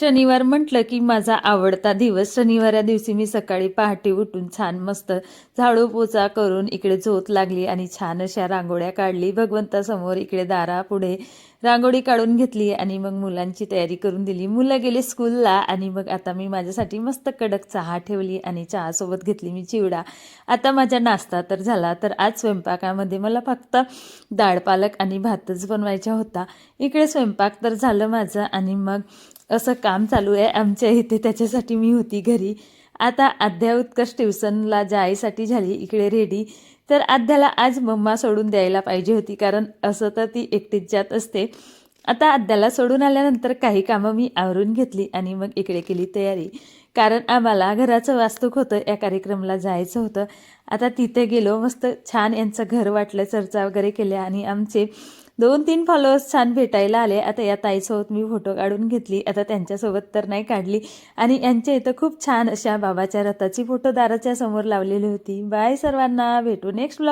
शनिवार म्हटलं की माझा आवडता दिवस. शनिवार दिवशी मी सकाळी पहाटे उठून छान मस्त झाडू पोचा करून इकडे झोप लागली आणि छान अशा रांगोळ्या काढली. भगवंतासमोर इकडे दारापुढे रांगोळी काढून घेतली आणि मग मुलांची तयारी करून दिली. मुलं गेले स्कूलला आणि मग आता मी माझ्यासाठी मस्त कडक चहा ठेवली आणि चहासोबत घेतली मी चिवडा. आता माझा नाश्ता तर झाला. तर आज स्वयंपाकामध्ये मला फक्त डाळ पालक आणि भातच बनवायचा होता. इकडे स्वयंपाक तर झालं माझं आणि मग असं काम चालू आहे आमच्या इथे, त्याच्यासाठी मी होती घरी. आता आद्या उत्कर्ष ट्युशनला जायसाठी झाली इकडे रेडी. तर आद्याला आज मम्मा सोडून द्यायला पाहिजे होती, कारण असं तर ती एकटीच जात असते. आता आद्याला सोडून आल्यानंतर काही कामं मी आवरून घेतली आणि मग इकडे केली तयारी, कारण आम्हाला घराचं वास्तूक होतं, या कार्यक्रमाला जायचं होतं. आता तिथे गेलो, मस्त छान यांचं घर वाटलं, चर्चा वगैरे केल्या आणि आमचे 2-3 फॉलोअर्स छान भेटायला आले. आता या ताईसोबत मी फोटो काढून घेतली. आता त्यांच्यासोबत तर नाही काढली. आणि यांच्या इथं खूप छान अशा बाबाच्या रथाची फोटो दाराच्या समोर लावलेली होती. बाय सर्वांना, भेटू नेक्स्ट ब्लॉग.